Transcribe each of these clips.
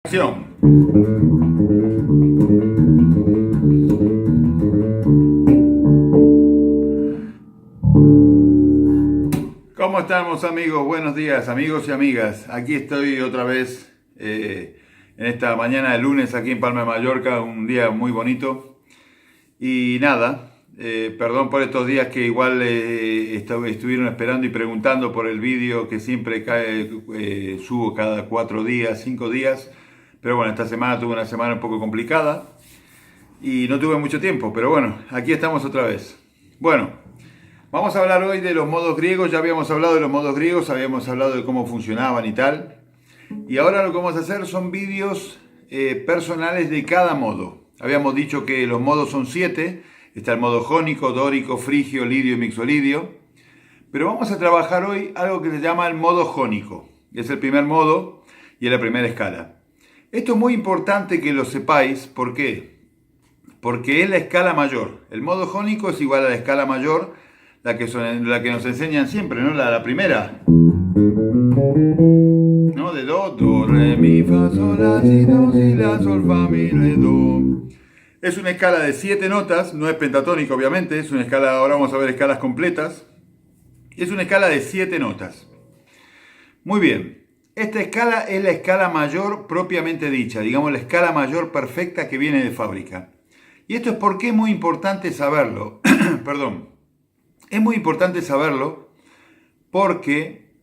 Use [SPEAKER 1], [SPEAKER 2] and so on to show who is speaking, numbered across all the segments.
[SPEAKER 1] Acción. ¿Cómo estamos, amigos? Buenos días, amigos y amigas. Aquí estoy otra vez en esta mañana de lunes aquí en Palma de Mallorca, un día muy bonito. Y nada, perdón por estos días que igual estuvieron esperando y preguntando por el vídeo que siempre subo cada 4 días, 5 días. Pero bueno, esta semana tuve una semana un poco complicada y no tuve mucho tiempo, pero bueno, aquí estamos otra vez. Bueno, vamos a hablar hoy de los modos griegos. Ya habíamos hablado de los modos griegos, habíamos hablado de cómo funcionaban y tal. Y ahora lo que vamos a hacer son vídeos personales de cada modo. Habíamos dicho que los modos son 7. Está el modo jónico, dórico, frigio, lidio y mixolidio. Pero vamos a trabajar hoy algo que se llama el modo jónico. Es el primer modo y es la primera escala. Esto es muy importante que lo sepáis. ¿Por qué? Porque es la escala mayor. El modo jónico es igual a la escala mayor, la que nos enseñan siempre, ¿no? La primera. ¿No? De do, do, re, mi, fa, sol, la, si, do, si, la, sol, fa, mi, re, do. Es una escala de 7 notas, no es pentatónica obviamente, es una escala, ahora vamos a ver escalas completas. Es una escala de 7 notas. Muy bien. Esta escala es la escala mayor propiamente dicha, digamos la escala mayor perfecta que viene de fábrica. Y esto es porque es muy importante saberlo. Perdón. Es muy importante saberlo porque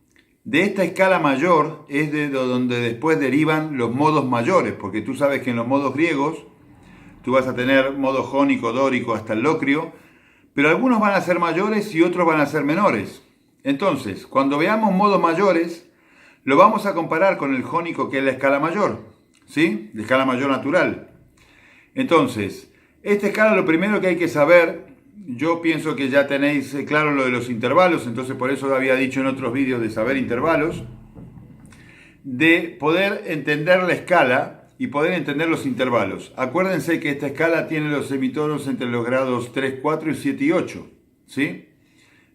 [SPEAKER 1] de esta escala mayor es de donde después derivan los modos mayores, porque tú sabes que en los modos griegos tú vas a tener modo jónico, dórico hasta el locrio, pero algunos van a ser mayores y otros van a ser menores. Entonces, cuando veamos modos mayores, lo vamos a comparar con el jónico, que es la escala mayor, ¿sí? La escala mayor natural. Entonces, esta escala lo primero que hay que saber, yo pienso que ya tenéis claro lo de los intervalos, entonces por eso había dicho en otros vídeos de saber intervalos, de poder entender la escala y poder entender los intervalos. Acuérdense que esta escala tiene los semitonos entre los grados 3, 4 y 7 y 8, ¿sí?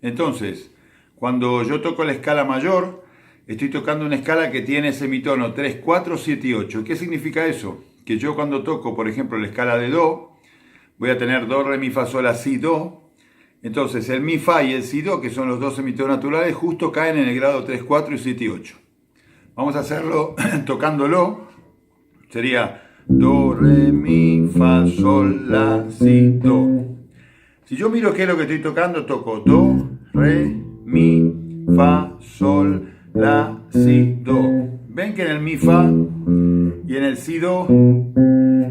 [SPEAKER 1] Entonces, cuando yo toco la escala mayor, estoy tocando una escala que tiene semitono 3, 4, 7 y 8. ¿Qué significa eso? Que yo cuando toco, por ejemplo, la escala de do, voy a tener do, re, mi, fa, sol, la, si, do. Entonces el mi, fa y el si, do, que son los dos semitonos naturales, justo caen en el grado 3, 4 y 7 y 8. Vamos a hacerlo tocándolo. Sería do, re, mi, fa, sol, la, si, do. Si yo miro qué es lo que estoy tocando, toco do, re, mi, fa, sol, la, si, do. Ven que en el mi, fa y en el si, do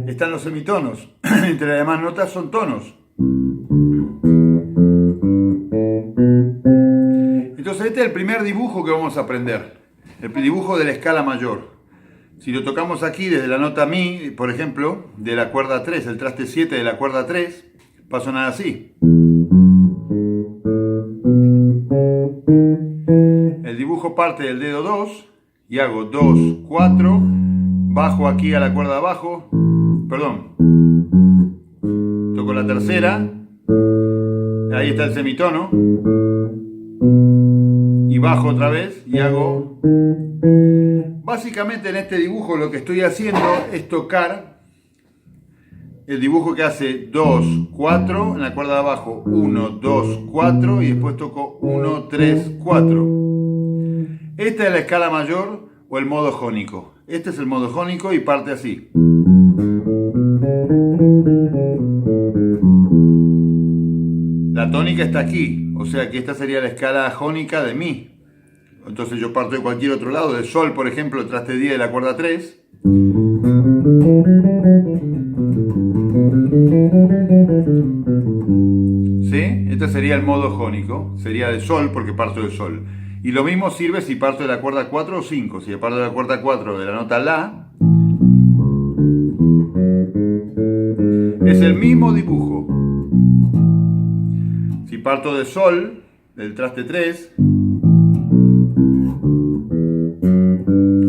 [SPEAKER 1] están los semitonos. Entre las demás notas son tonos. Entonces este es el primer dibujo que vamos a aprender. El dibujo de la escala mayor. Si lo tocamos aquí desde la nota mi, por ejemplo, de la cuerda 3, el traste 7 de la cuerda 3, va a sonar así. El dibujo parte del dedo 2 y hago 2, 4, bajo aquí a la cuerda abajo, perdón, toco la tercera, ahí está el semitono, y bajo otra vez y hago... Básicamente en este dibujo lo que estoy haciendo es tocar el dibujo que hace 2, 4, en la cuerda de abajo 1, 2, 4 y después toco 1, 3, 4. Esta es la escala mayor o el modo jónico. Este es el modo jónico y parte así. La tónica está aquí, o sea que esta sería la escala jónica de mi. Entonces yo parto de cualquier otro lado, de sol, por ejemplo, el traste 10 de la cuerda 3. ¿Sí? Este sería el modo jónico, sería de sol porque parto de sol. Y lo mismo sirve si parto de la cuerda 4 o 5. Si parto de la cuerda 4 de la nota la, es el mismo dibujo. Si parto de sol, del traste 3,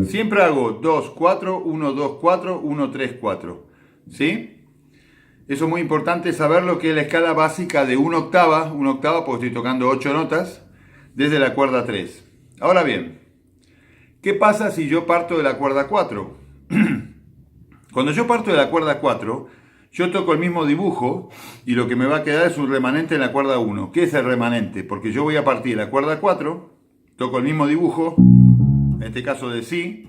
[SPEAKER 1] siempre hago 2, 4, 1, 2, 4, 1, 3, 4. ¿Sí? Eso es muy importante saber lo que es la escala básica de una octava porque estoy tocando 8 notas, desde la cuerda 3. Ahora bien, ¿qué pasa si yo parto de la cuerda 4? Cuando yo parto de la cuerda 4, yo toco el mismo dibujo y lo que me va a quedar es un remanente en la cuerda 1. ¿Qué es el remanente? Porque yo voy a partir de la cuerda 4, toco el mismo dibujo, en este caso de Si,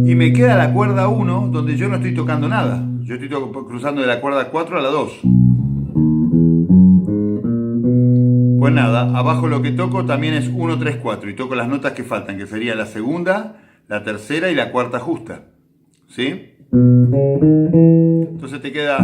[SPEAKER 1] y me queda la cuerda 1 donde yo no estoy tocando nada. Yo estoy cruzando de la cuerda 4 a la 2. Pues nada, abajo lo que toco también es 1, 3, 4 y toco las notas que faltan, que sería la segunda, la tercera y la cuarta justa. ¿Sí? Entonces te queda...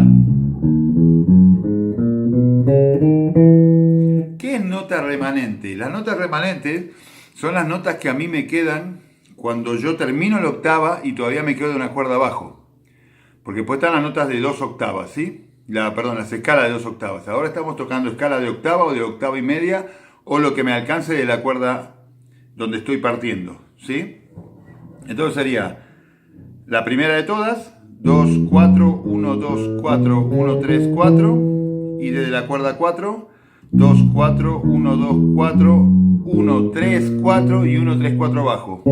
[SPEAKER 1] ¿Qué es nota remanente? Las notas remanentes son las notas que a mí me quedan cuando yo termino la octava y todavía me quedo de una cuerda abajo. Porque pues están las notas de 2 octavas, ¿sí? Las escalas de 2 octavas. Ahora estamos tocando escala de octava o de octava y media o lo que me alcance de la cuerda donde estoy partiendo, ¿sí? Entonces sería la primera de todas, 2, 4, 1, 2, 4, 1, 3, 4 y desde la cuerda 4, 2, 4, 1, 2, 4, 1, 3, 4 y 1, 3, 4 abajo.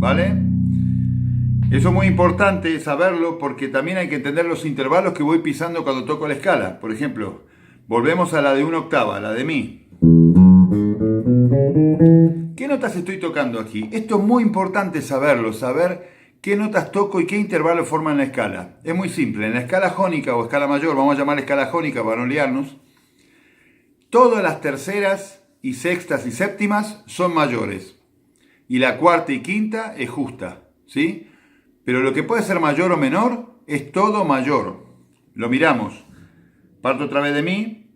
[SPEAKER 1] ¿Vale? Eso es muy importante saberlo porque también hay que entender los intervalos que voy pisando cuando toco la escala. Por ejemplo, volvemos a la de una octava, la de Mi. ¿Qué notas estoy tocando aquí? Esto es muy importante saberlo, saber qué notas toco y qué intervalos forman la escala. Es muy simple, en la escala jónica o escala mayor, vamos a llamar escala jónica para no liarnos, todas las terceras y sextas y séptimas son mayores. Y la cuarta y quinta es justa, ¿sí? Pero lo que puede ser mayor o menor es todo mayor. Lo miramos. Parto otra vez de Mi,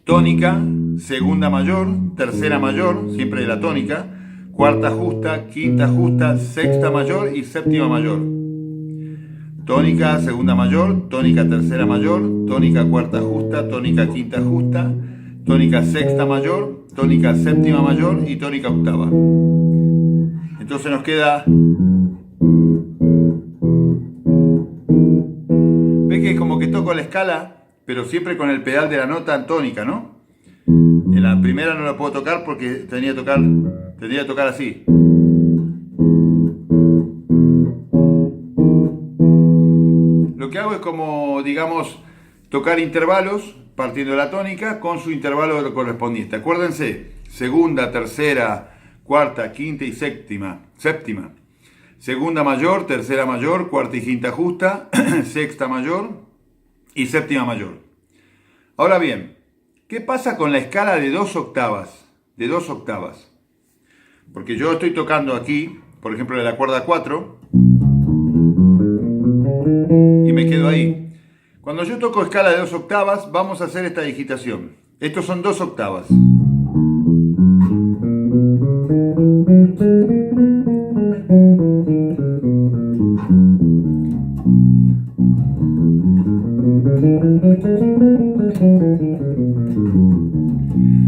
[SPEAKER 1] tónica, segunda mayor, tercera mayor, siempre de la tónica, cuarta justa, quinta justa, sexta mayor y séptima mayor. Tónica, segunda mayor, tónica, tercera mayor, tónica, cuarta justa, tónica, quinta justa, tónica, sexta mayor, tónica, séptima mayor y tónica octava. Entonces nos queda... Ve que como que toco la escala, pero siempre con el pedal de la nota en tónica, ¿no? En la primera no la puedo tocar porque tendría que tocar así. Lo que hago es como, digamos, tocar intervalos partiendo de la tónica con su intervalo correspondiente. Acuérdense, segunda, tercera, cuarta, quinta y séptima. Segunda mayor, tercera mayor, cuarta y quinta justa, sexta mayor y séptima mayor. Ahora bien, ¿qué pasa con la escala de 2 octavas? De 2 octavas. Porque yo estoy tocando aquí, por ejemplo, de la cuerda 4 y me quedo ahí. Cuando yo toco escala de 2 octavas, vamos a hacer esta digitación. Estos son 2 octavas.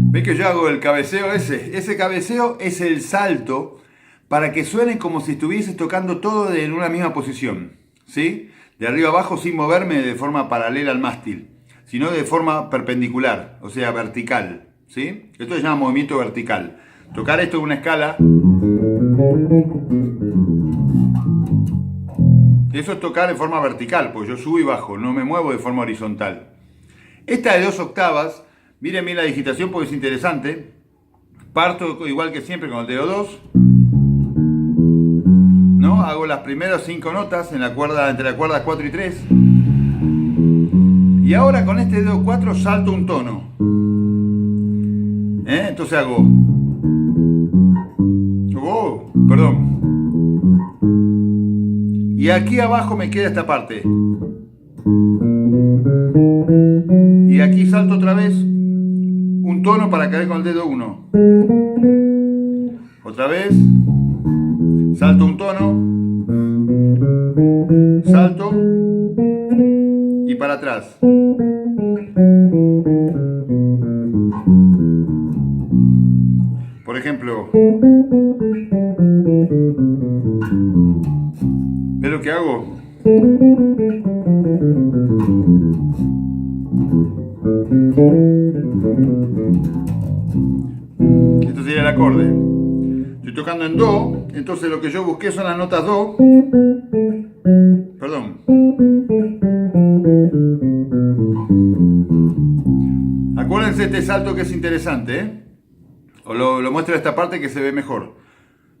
[SPEAKER 1] ¿Ve que yo hago el cabeceo ese? Ese cabeceo es el salto para que suene como si estuvieses tocando todo en una misma posición, ¿sí? De arriba abajo sin moverme de forma paralela al mástil, sino de forma perpendicular, o sea, vertical, ¿sí? Esto se llama movimiento vertical. Tocar esto en una escala, eso es tocar de forma vertical, pues yo subo y bajo, no me muevo de forma horizontal. Esta de 2 octavas, miren bien la digitación porque es interesante. Parto igual que siempre con el dedo 2, ¿no? Hago las primeras 5 notas en la cuerda, entre la cuerda 4 y 3. Y ahora con este dedo 4 salto un tono. Entonces hago... Y aquí abajo me queda esta parte. Y aquí salto otra vez un tono para caer con el dedo 1. Otra vez. Salto un tono. Salto. Y para atrás. Por ejemplo. ¿Ves lo que hago? sería el acorde. Estoy tocando en Do, entonces lo que yo busqué son las notas Do. Perdón. Acuérdense este salto que es interesante, ¿eh? Os lo muestro esta parte que se ve mejor.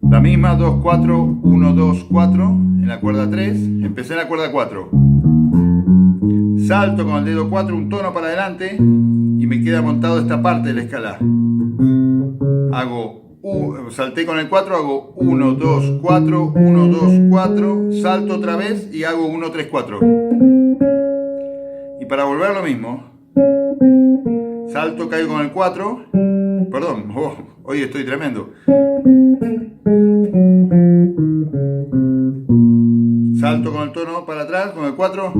[SPEAKER 1] La misma, 2, 4, 1, 2, 4, en la cuerda 3. Empecé en la cuerda 4. Salto con el dedo 4 un tono para adelante y me queda montado esta parte de la escala. Salté con el 4, hago 1, 2, 4, 1, 2, 4, salto otra vez y hago 1, 3, 4. Y para volver lo mismo, salto, caigo con el 4, perdón, hoy estoy tremendo. Salto con el tono para atrás, con el 4.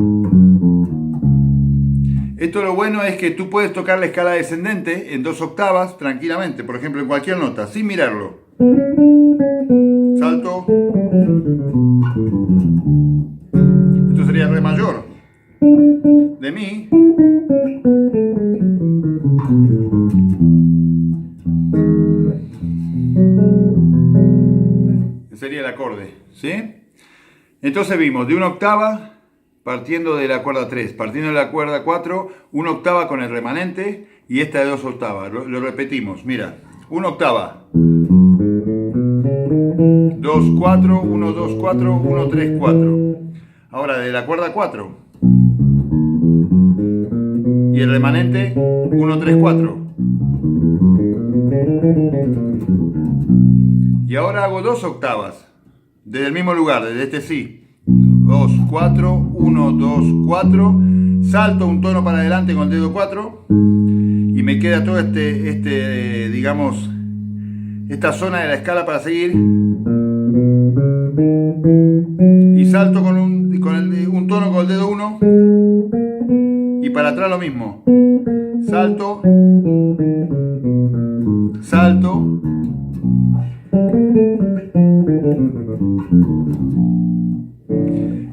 [SPEAKER 1] Esto lo bueno es que tú puedes tocar la escala descendente en 2 octavas tranquilamente, por ejemplo en cualquier nota, sin mirarlo. Salto. Esto sería re mayor. De mi. Sería el acorde, ¿sí? Entonces vimos de una octava partiendo de la cuerda 3, partiendo de la cuerda 4, una octava con el remanente y esta de 2 octavas. Lo repetimos, mira, una octava, 2, 4, 1, 2, 4, 1, 3, 4. Ahora de la cuerda 4 y el remanente 1, 3, 4. Y ahora hago 2 octavas desde el mismo lugar, desde este sí. 2, 4, 1, 2, 4, salto un tono para adelante con el dedo 4 y me queda todo digamos, esta zona de la escala para seguir y salto con un tono con el dedo 1 y para atrás lo mismo, salto, salto.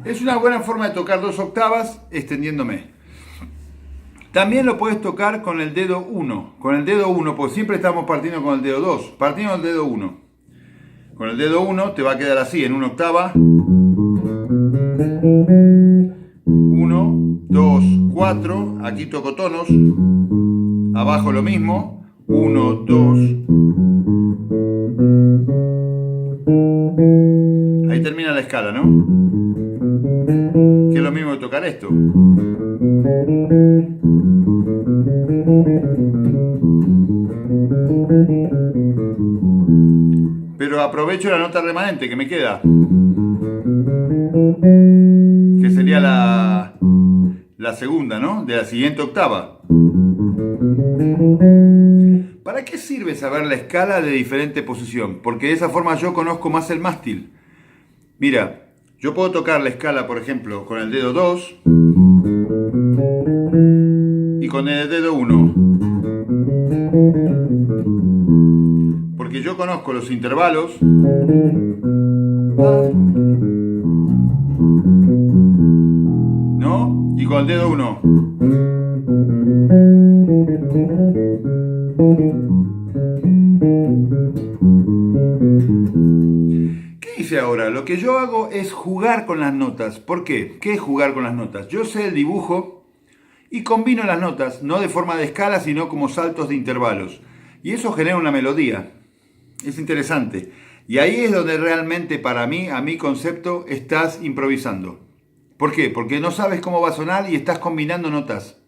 [SPEAKER 1] Es una buena forma de tocar 2 octavas extendiéndome. También lo puedes tocar con el dedo 1. Con el dedo 1, porque siempre estamos partiendo con el dedo 2. Partiendo del dedo 1. Con el dedo 1 te va a quedar así, en una octava. 1, 2, 4. Aquí toco tonos. Abajo lo mismo. 1, 2. Ahí termina la escala, ¿no? Que es lo mismo que tocar esto. Pero aprovecho la nota remanente que me queda, que sería la segunda, ¿no? De la siguiente octava. ¿Para qué sirve saber la escala de diferente posición? Porque de esa forma yo conozco más el mástil. Mira, yo puedo tocar la escala, por ejemplo, con el dedo 2 y con el dedo 1. Porque yo conozco los intervalos. ¿No? Y con el dedo 1. ¿Qué hice ahora? Lo que yo hago es jugar con las notas. ¿Por qué? ¿Qué es jugar con las notas? Yo sé el dibujo y combino las notas, no de forma de escala, sino como saltos de intervalos. Y eso genera una melodía. Es interesante. Y ahí es donde realmente para mí, a mi concepto, estás improvisando. ¿Por qué? Porque no sabes cómo va a sonar y estás combinando notas.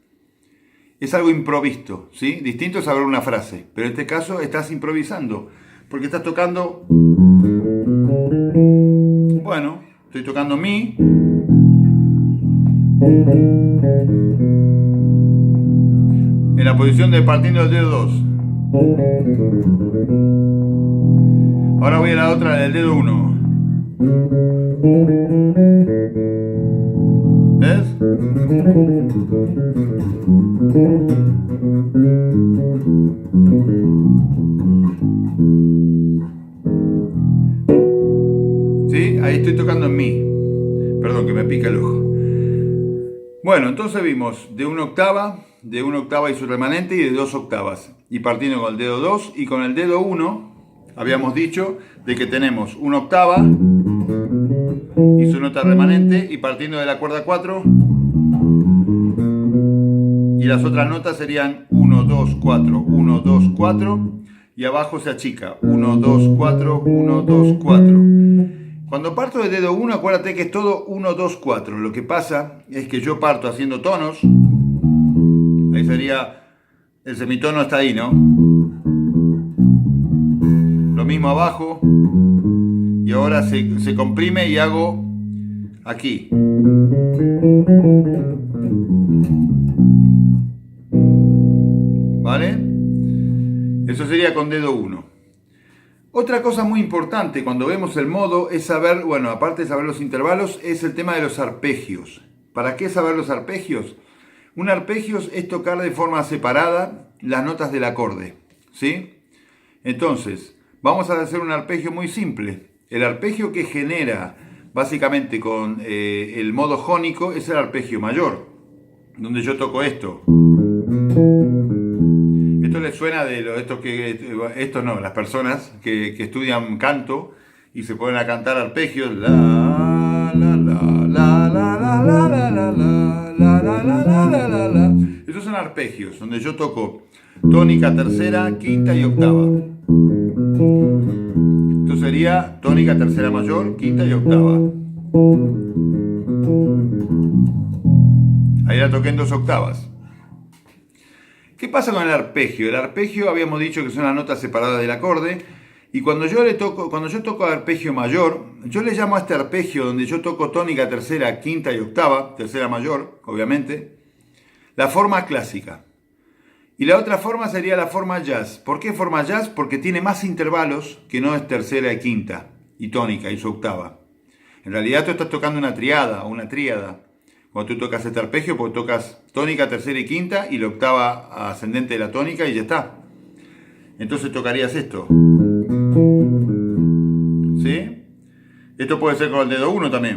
[SPEAKER 1] Es algo improvisto, ¿sí? Distinto es saber una frase, pero en este caso estás improvisando, porque estás tocando... Bueno, estoy tocando mi... en la posición de partiendo del dedo 2. Ahora voy a la otra del dedo 1. ¿Ves? ¿Sí? Ahí estoy tocando en mi. Perdón, que me pica el ojo. Bueno, entonces vimos de una octava y su remanente y de 2 octavas. y partiendo con el dedo 2 y con el dedo 1, habíamos dicho de que tenemos una octava y su nota remanente, y partiendo de la cuerda 4, y las otras notas serían 1, 2, 4, 1, 2, 4, y abajo se achica 1, 2, 4, 1, 2, 4. Cuando parto de dedo 1, acuérdate que es todo 1, 2, 4. Lo que pasa es que yo parto haciendo tonos. Ahí sería, el semitono está ahí, ¿no? Lo mismo abajo. Y ahora se comprime y hago aquí. ¿Vale? Eso sería con dedo 1. Otra cosa muy importante cuando vemos el modo es saber, bueno, aparte de saber los intervalos, es el tema de los arpegios. ¿Para qué saber los arpegios? Un arpegio es tocar de forma separada las notas del acorde, ¿sí? Entonces, vamos a hacer un arpegio muy simple. El arpegio que genera básicamente con el modo jónico es el arpegio mayor, donde yo toco esto. Esto les suena de estos no, las personas que estudian canto y se ponen a cantar arpegios. La, la, la, la, la, la, la, la, la, la, la, la, la, la, la. Estos son arpegios, donde yo toco tónica, tercera, quinta y octava. Esto sería tónica, tercera mayor, quinta y octava. Ahí la toqué en 2 octavas. ¿Qué pasa con el arpegio? El arpegio habíamos dicho que son las notas separadas del acorde, y cuando yo toco arpegio mayor, yo le llamo a este arpegio donde yo toco tónica, tercera, quinta y octava, tercera mayor, obviamente, la forma clásica. Y la otra forma sería la forma jazz. ¿Por qué forma jazz? Porque tiene más intervalos que no es tercera y quinta, y tónica y su octava. En realidad tú estás tocando una triada o una tríada. Cuando tú tocas este arpegio, porque tocas tónica, tercera y quinta y la octava ascendente de la tónica y ya está. Entonces tocarías esto. ¿Sí? Esto puede ser con el dedo 1 también.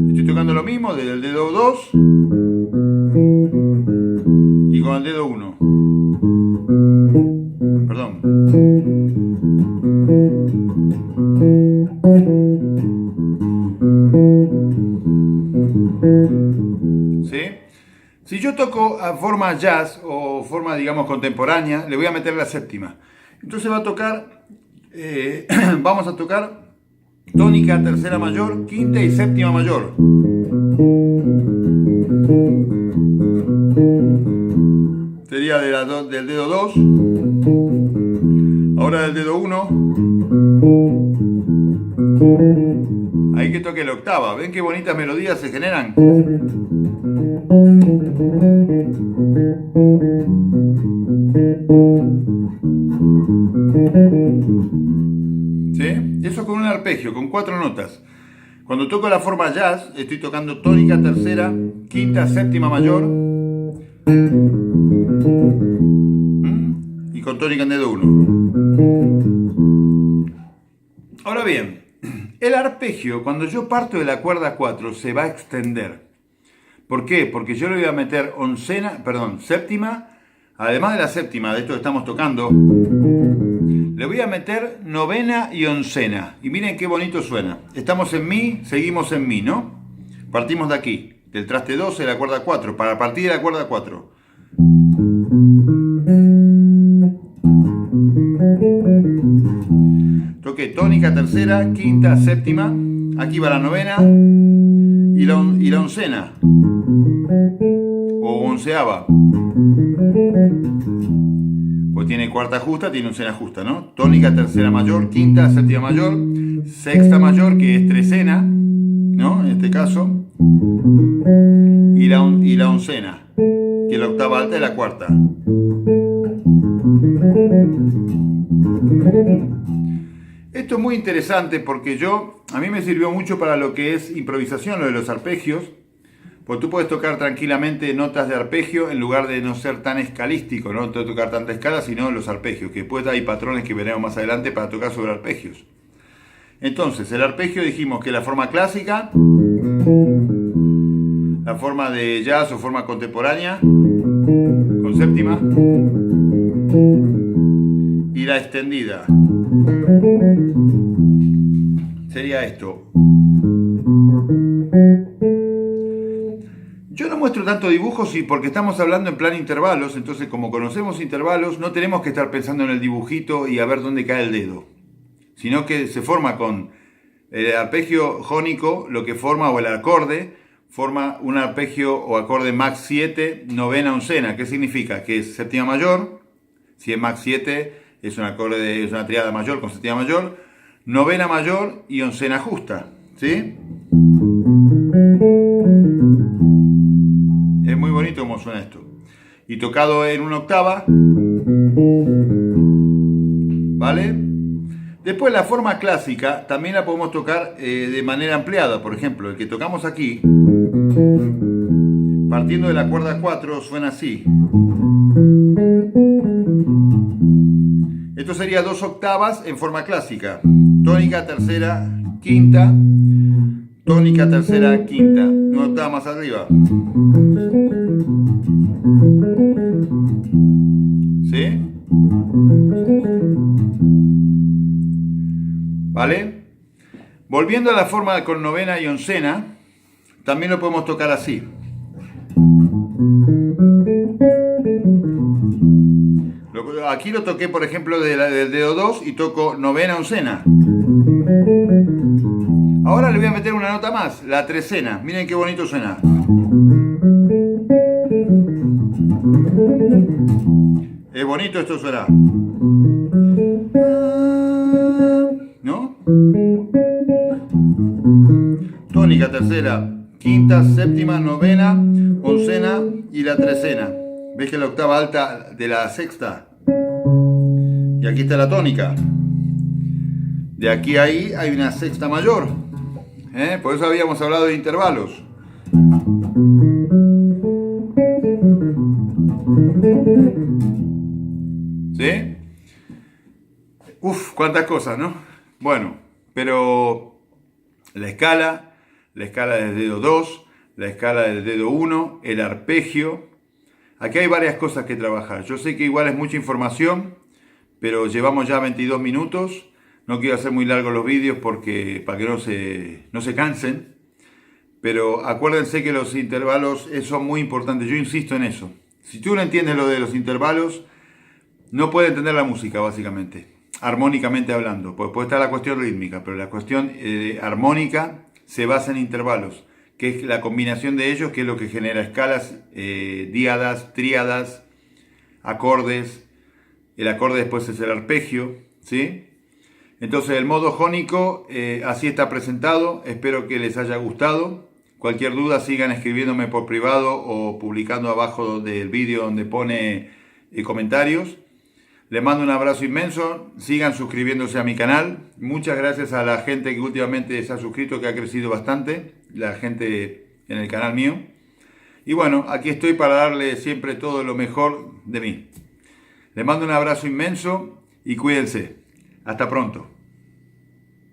[SPEAKER 1] Estoy tocando lo mismo desde el dedo 2 y con el dedo 1. Perdón. ¿Sí? Si yo toco a forma jazz o forma, digamos, contemporánea, le voy a meter la séptima. Entonces va a tocar, vamos a tocar tónica, tercera mayor, quinta y séptima mayor. Sería del dedo 2, ahora del dedo 1. Ahí que toque la octava. ¿Ven qué bonitas melodías se generan? ¿Sí? Eso con un arpegio, con 4 notas. Cuando toco la forma jazz, estoy tocando tónica, tercera, quinta, séptima mayor. Y con tónica en dedo 1. Ahora bien, el arpegio, cuando yo parto de la cuerda 4, se va a extender. ¿Por qué? Porque yo le voy a meter séptima, además de la séptima de esto que estamos tocando, le voy a meter novena y oncena. Y miren qué bonito suena. Estamos en mi, seguimos en mi, ¿no? Partimos de aquí, del traste 12 de la cuerda 4, para partir de la cuerda 4. Toqué tónica, tercera, quinta, séptima. Aquí va la novena y la oncena. O onceava. Pues tiene cuarta justa, tiene oncena justa, ¿no? Tónica, tercera mayor, quinta, séptima mayor, sexta mayor, que es trecena, ¿no? En este caso. Y la oncena, que es la octava alta de la cuarta. Esto es muy interesante porque a mí me sirvió mucho para lo que es improvisación, lo de los arpegios, porque tú puedes tocar tranquilamente notas de arpegio en lugar de no ser tan escalístico, no tocar tanta escala, sino los arpegios, que después hay patrones que veremos más adelante para tocar sobre arpegios. Entonces, el arpegio dijimos que la forma clásica, la forma de jazz o forma contemporánea, con séptima, y la extendida. Sería esto. Yo no muestro tanto dibujos porque estamos hablando en plan intervalos, entonces como conocemos intervalos, no tenemos que estar pensando en el dibujito y a ver dónde cae el dedo, sino que se forma con el arpegio jónico, lo que forma, o el acorde, forma un arpegio o acorde max 7, novena, oncena. ¿Qué significa? Que es séptima mayor, si es max 7 es un acorde, es una tríada mayor con séptima mayor, novena mayor y oncena justa, ¿sí? Es muy bonito como suena esto. Y tocado en una octava, ¿vale? Después la forma clásica también la podemos tocar de manera ampliada. Por ejemplo, el que tocamos aquí, partiendo de la cuerda 4, suena así. Esto sería 2 octavas en forma clásica. Tónica, tercera, quinta. Tónica, tercera, quinta. Una octava más arriba. ¿Sí? ¿Vale? Volviendo a la forma con novena y oncena, también lo podemos tocar así. Aquí lo toqué, por ejemplo, del dedo 2 y toco novena, oncena. Ahora le voy a meter una nota más, la trecena. Miren qué bonito suena. Es bonito esto suena. ¿No? Tónica, tercera, quinta, séptima, novena, oncena y la trecena. ¿Ves que la octava alta de la sexta? Y aquí está la tónica. De aquí a ahí hay una sexta mayor. Por eso habíamos hablado de intervalos. ¿Sí? Uf, cuántas cosas, ¿no? Bueno, pero la escala del dedo 2, la escala del dedo 1, el arpegio. Aquí hay varias cosas que trabajar. Yo sé que igual es mucha información, pero llevamos ya 22 minutos. No quiero hacer muy largos los vídeos para que no se cansen. Pero acuérdense que los intervalos son muy importantes. Yo insisto en eso. Si tú no entiendes lo de los intervalos, no puedes entender la música, básicamente. Armónicamente hablando. Pues puede estar la cuestión rítmica, pero la cuestión armónica se basa en intervalos, que es la combinación de ellos, que es lo que genera escalas, díadas, tríadas, acordes. El acorde después es el arpegio, ¿sí? Entonces el modo jónico así está presentado. Espero que les haya gustado. Cualquier duda sigan escribiéndome por privado o publicando abajo del vídeo donde pone comentarios. Les mando un abrazo inmenso. Sigan suscribiéndose a mi canal. Muchas gracias a la gente que últimamente se ha suscrito, que ha crecido bastante. La gente en el canal mío. Y bueno, aquí estoy para darle siempre todo lo mejor de mí. Les mando un abrazo inmenso y cuídense. Hasta pronto.